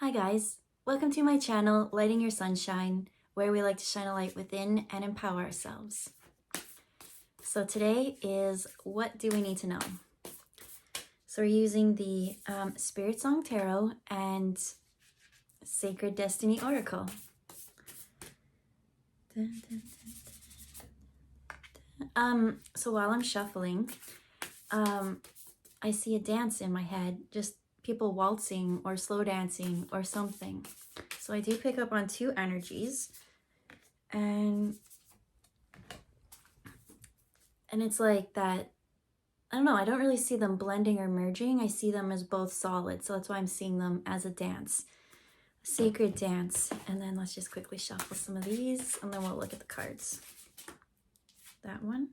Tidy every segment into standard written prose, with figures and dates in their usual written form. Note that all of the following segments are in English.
Hi guys, welcome to my channel, Lighting Your Sunshine, where we like to shine a light within and empower ourselves. So today is what do we need to know? So we're using the Spirit Song Tarot and Sacred Destiny Oracle. So while I'm shuffling, I see a dance in my head, just people waltzing or slow dancing or something. So I do pick up on two energies, and it's like that, I don't know, I don't really see them blending or merging. I see them as both solid, so that's why I'm seeing them as a dance, a sacred dance. And then let's just quickly shuffle some of these, and then we'll look at the cards. That one.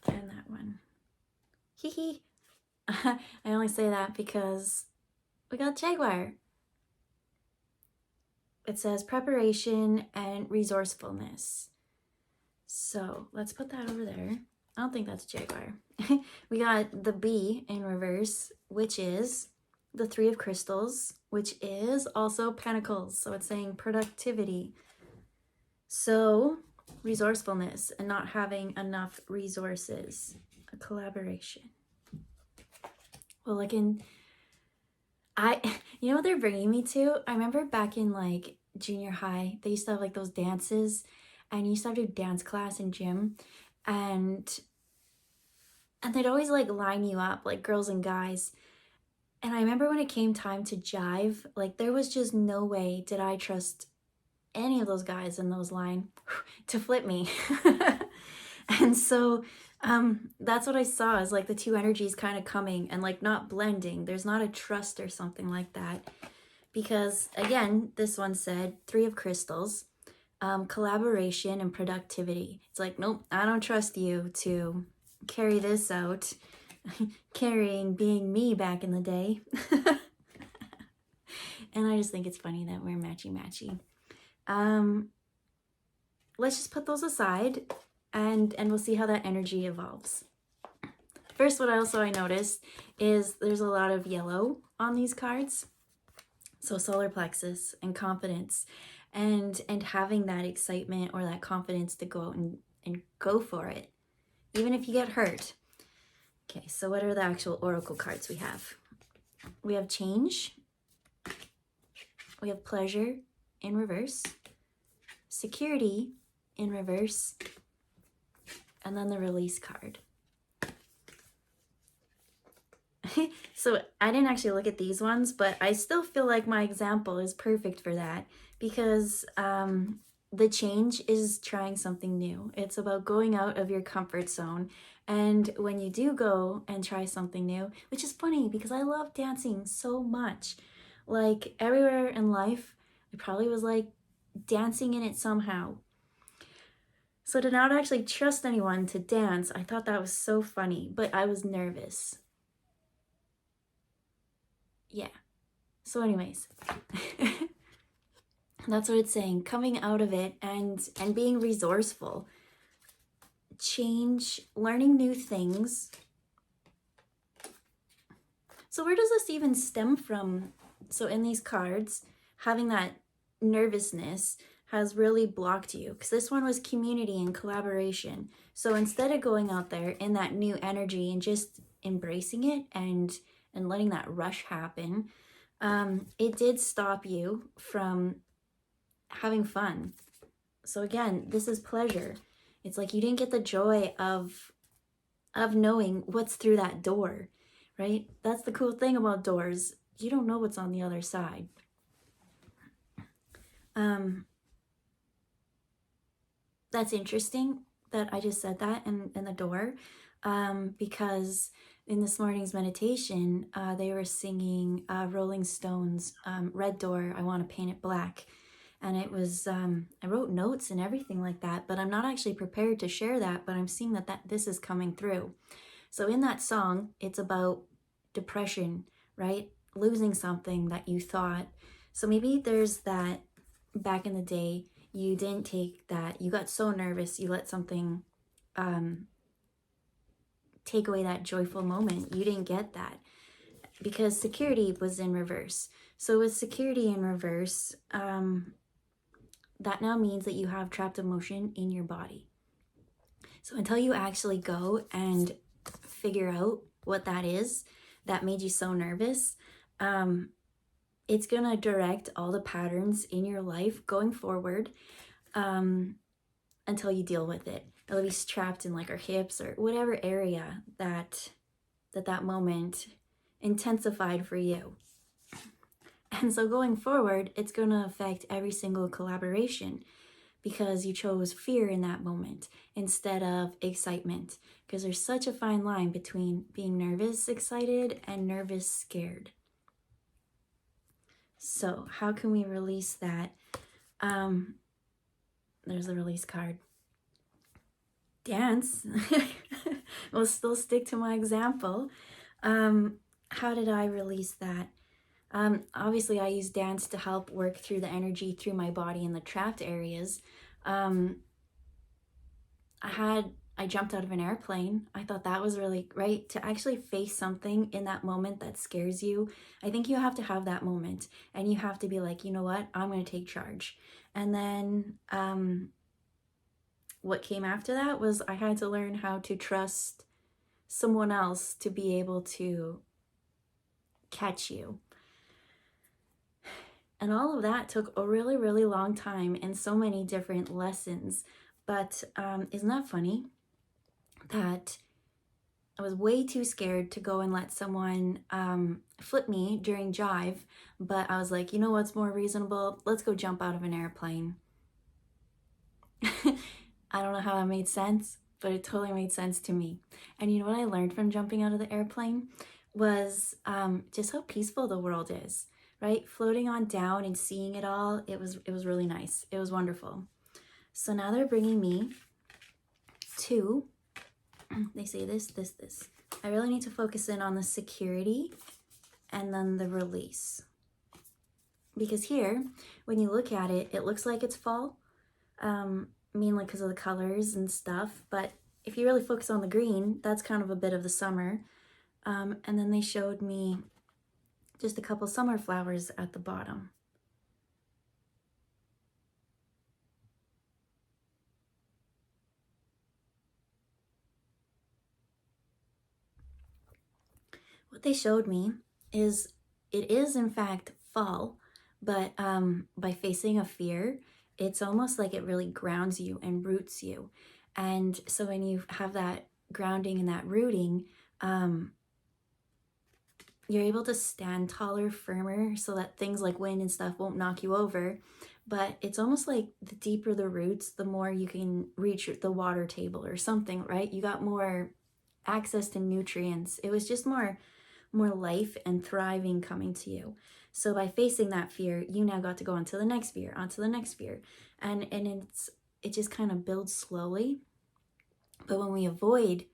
And that one. Hee hee. I only say that because we got Jaguar. It says preparation and resourcefulness. So let's put that over there. I don't think that's Jaguar. We got the Bee in reverse, which is the Three of Crystals, which is also Pentacles. So it's saying productivity. So resourcefulness and not having enough resources. A collaboration. Well, you know what they're bringing me to? I remember back in like junior high, they used to have like those dances, and you used to have to do dance class in gym, and they'd always like line you up like girls and guys. And I remember when it came time to jive, like there was just no way did I trust any of those guys in those line to flip me. And so that's what I saw, is like the two energies kind of coming and like not blending. There's not a trust or something like that, because again, this one said Three of Crystals, collaboration and productivity. It's like, nope, I don't trust you to carry this out. Carrying being me back in the day. And I just think it's funny that we're matchy-matchy. Let's just put those aside, and we'll see how that energy evolves. First, what I noticed is there's a lot of yellow on these cards. So solar plexus and confidence, and having that excitement or that confidence to go out and go for it, even if you get hurt. Okay, so what are the actual oracle cards we have? We have change. We have pleasure in reverse. Security in reverse. And then the release card. So I didn't actually look at these ones, but I still feel like my example is perfect for that, because the change is trying something new. It's about going out of your comfort zone. And when you do go and try something new, which is funny because I love dancing so much, like everywhere in life, I probably was like dancing in it somehow. So to not actually trust anyone to dance, I thought that was so funny, but I was nervous. Yeah. So anyways, that's what it's saying, coming out of it and being resourceful. Change, learning new things. So where does this even stem from? So in these cards, having that nervousness has really blocked you, because this one was community and collaboration. So instead of going out there in that new energy and just embracing it and letting that rush happen, it did stop you from having fun. So again, this is pleasure. It's like you didn't get the joy of knowing what's through that door, right? That's the cool thing about doors. You don't know what's on the other side. That's interesting that I just said that in the door, because in this morning's meditation, they were singing Rolling Stones, Red Door, I Want to Paint It Black. And it was, I wrote notes and everything like that, but I'm not actually prepared to share that, but I'm seeing that this is coming through. So in that song, it's about depression, right? Losing something that you thought. So maybe there's that back in the day, you didn't take that, you got so nervous, you let something take away that joyful moment. You didn't get that because security was in reverse. So with security in reverse, that now means that you have trapped emotion in your body. So until you actually go and figure out what that is that made you so nervous, it's gonna direct all the patterns in your life going forward until you deal with it. It'll be trapped in like our hips or whatever area that moment intensified for you. And so going forward, it's going to affect every single collaboration because you chose fear in that moment instead of excitement, because there's such a fine line between being nervous, excited, and nervous, scared. So how can we release that? There's a release card. Dance. We'll still stick to my example. How did I release that? Obviously, I use dance to help work through the energy through my body in the trapped areas. I jumped out of an airplane. I thought that was really right to actually face something in that moment that scares you. I think you have to have that moment and you have to be like, you know what, I'm going to take charge. And then what came after that was I had to learn how to trust someone else to be able to catch you. And all of that took a really, really long time and so many different lessons. But isn't that funny that I was way too scared to go and let someone flip me during jive, but I was like, you know what's more reasonable? Let's go jump out of an airplane. I don't know how that made sense, but it totally made sense to me. And you know what I learned from jumping out of the airplane was just how peaceful the world is, right? Floating on down and seeing it all, it was really nice. It was wonderful. So now they're bringing me to, they say this. I really need to focus in on the security and then the release. Because here, when you look at it, it looks like it's fall, mainly because of the colors and stuff. But if you really focus on the green, that's kind of a bit of the summer. And then they showed me just a couple summer flowers at the bottom. What they showed me is it is in fact fall, but by facing a fear, it's almost like it really grounds you and roots you. And so when you have that grounding and that rooting, you're able to stand taller, firmer, so that things like wind and stuff won't knock you over. But it's almost like the deeper the roots, the more you can reach the water table or something, right? You got more access to nutrients. It was just more life and thriving coming to you. So by facing that fear, you now got to go onto the next fear, and it just kind of builds slowly. But when we avoid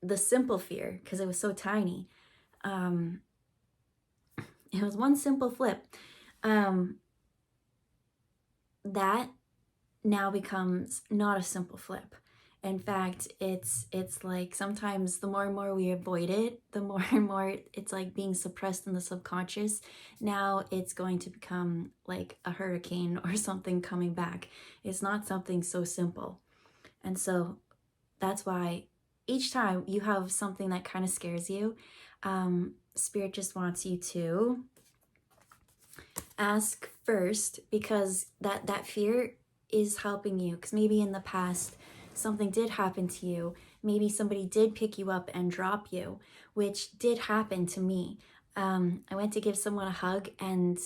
the simple fear, because it was so tiny, it was one simple flip, that now becomes not a simple flip. In fact, it's like sometimes the more and more we avoid it, the more and more it's like being suppressed in the subconscious. Now it's going to become like a hurricane or something coming back. It's not something so simple. And so that's why each time you have something that kind of scares you, Spirit just wants you to ask first, because that fear is helping you. Because maybe in the past, something did happen to you. Maybe somebody did pick you up and drop you, which did happen to me. I went to give someone a hug and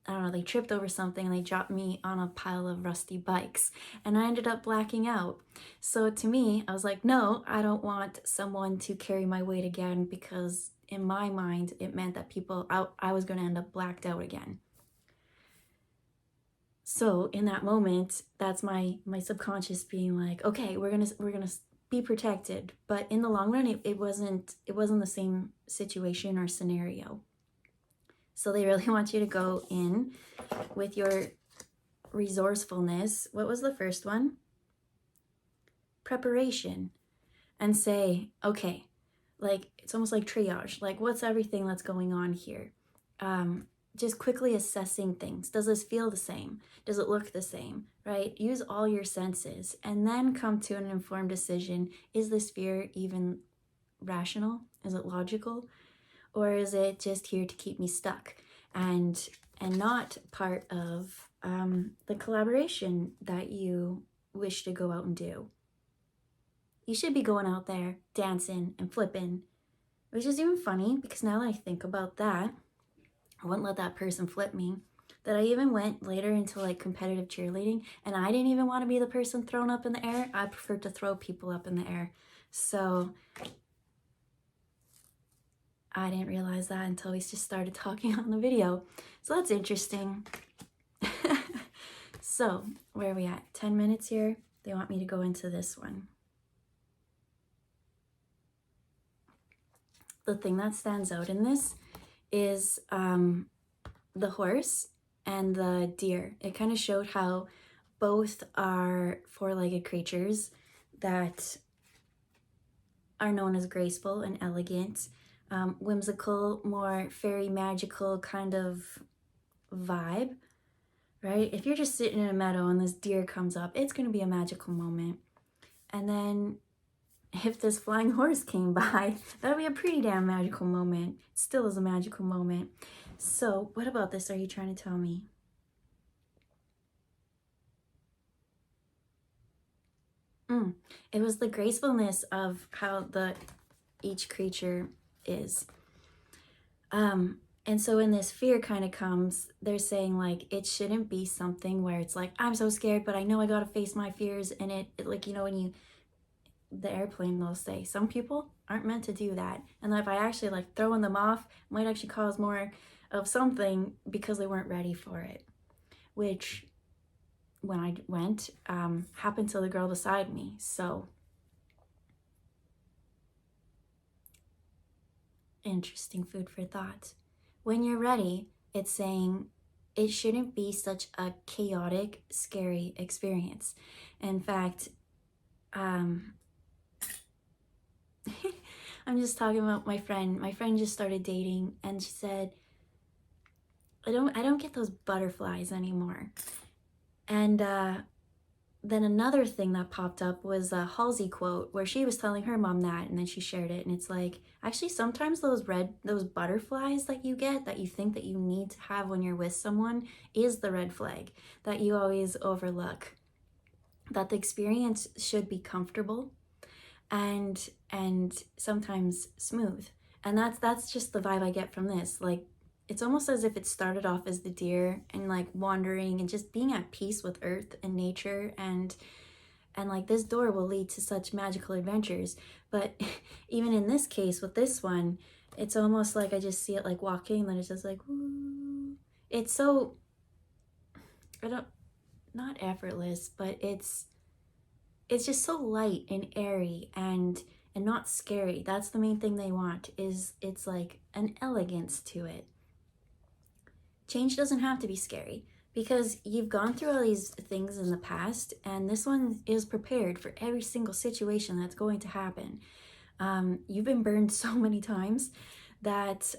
I don't know, they tripped over something and they dropped me on a pile of rusty bikes and I ended up blacking out. So to me, I was like, no, I don't want someone to carry my weight again, because in my mind, it meant that I was going to end up blacked out again. So in that moment, that's my subconscious being like, okay, we're gonna be protected. But in the long run, it wasn't the same situation or scenario. So they really want you to go in with your resourcefulness. What was the first one? Preparation. And say, okay, like it's almost like triage, like what's everything that's going on here. Just quickly assessing things. Does this feel the same? Does it look the same? Right? Use all your senses and then come to an informed decision. Is this fear even rational? Is it logical? Or is it just here to keep me stuck and not part of the collaboration that you wish to go out and do? You should be going out there dancing and flipping, which is even funny because now that I think about that, I wouldn't let that person flip me. That I even went later into like competitive cheerleading, and I didn't even want to be the person thrown up in the air. I preferred to throw people up in the air. So I didn't realize that until we just started talking on the video. So that's interesting. So where are we at? 10 minutes here. They want me to go into this one. The thing that stands out in this is the horse and the deer. It kind of showed how both are four-legged creatures that are known as graceful and elegant, whimsical, more fairy magical kind of vibe, right? If you're just sitting in a meadow and this deer comes up, it's going to be a magical moment. And then if this flying horse came by, that would be a pretty damn magical moment. It still is a magical moment. So what about this are you trying to tell me? It was the gracefulness of how each creature is. And so when this fear kind of comes, they're saying like it shouldn't be something where it's like, I'm so scared, but I know I gotta face my fears. And it like, you know, when the airplane, they'll say some people aren't meant to do that, and that if I actually like throwing them off might actually cause more of something because they weren't ready for it, which when I went happened to the girl beside me. So interesting food for thought. When you're ready, it's saying it shouldn't be such a chaotic, scary experience. In fact, I'm just talking about my friend. My friend just started dating, and she said, I don't get those butterflies anymore. And then another thing that popped up was a Halsey quote where she was telling her mom that, and then she shared it, and it's like, actually sometimes those butterflies that you get that you think that you need to have when you're with someone is the red flag that you always overlook. That the experience should be comfortable and sometimes smooth. And that's just the vibe I get from this. Like, it's almost as if it started off as the deer and like wandering and just being at peace with earth and nature, and like this door will lead to such magical adventures. But even in this case with this one, it's almost like I just see it like walking, and then it's just like, ooh. It's so, not effortless, but it's just so light and airy and not scary. That's the main thing they want, is it's like an elegance to it. Change doesn't have to be scary because you've gone through all these things in the past, and this one is prepared for every single situation that's going to happen. You've been burned so many times that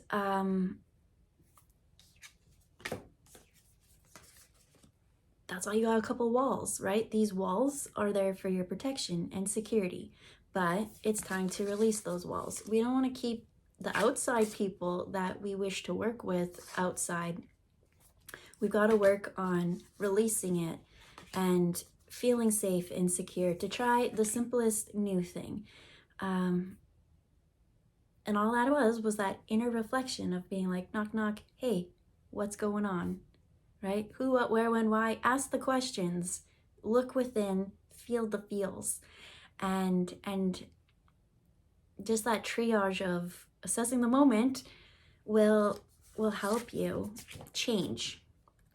that's why you got a couple walls, right? These walls are there for your protection and security, but it's time to release those walls. We don't want to keep the outside people that we wish to work with outside. We've got to work on releasing it and feeling safe and secure to try the simplest new thing. And all that was that inner reflection of being like, knock, knock, hey, what's going on, right? Who, what, where, when, why? Ask the questions, look within, feel the feels, and just that triage of assessing the moment will help you change.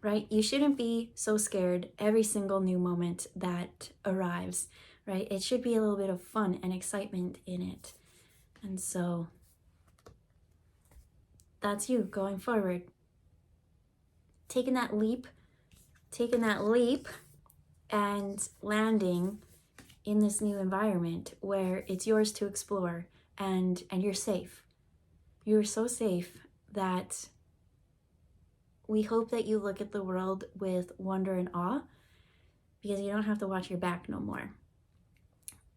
Right? You shouldn't be so scared every single new moment that arrives, right? It should be a little bit of fun and excitement in it. And so that's you going forward. Taking that leap and landing in this new environment where it's yours to explore and you're safe. You're so safe that we hope that you look at the world with wonder and awe, because you don't have to watch your back no more.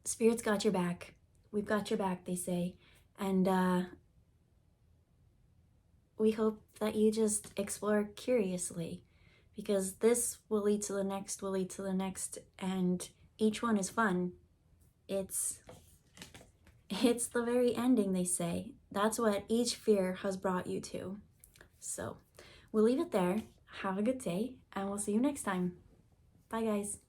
Spirit's got your back. We've got your back, they say. And we hope that you just explore curiously, because this will lead to the next, will lead to the next, and each one is fun. It's the very ending, they say. That's what each fear has brought you to. So we'll leave it there. Have a good day, and we'll see you next time. Bye, guys.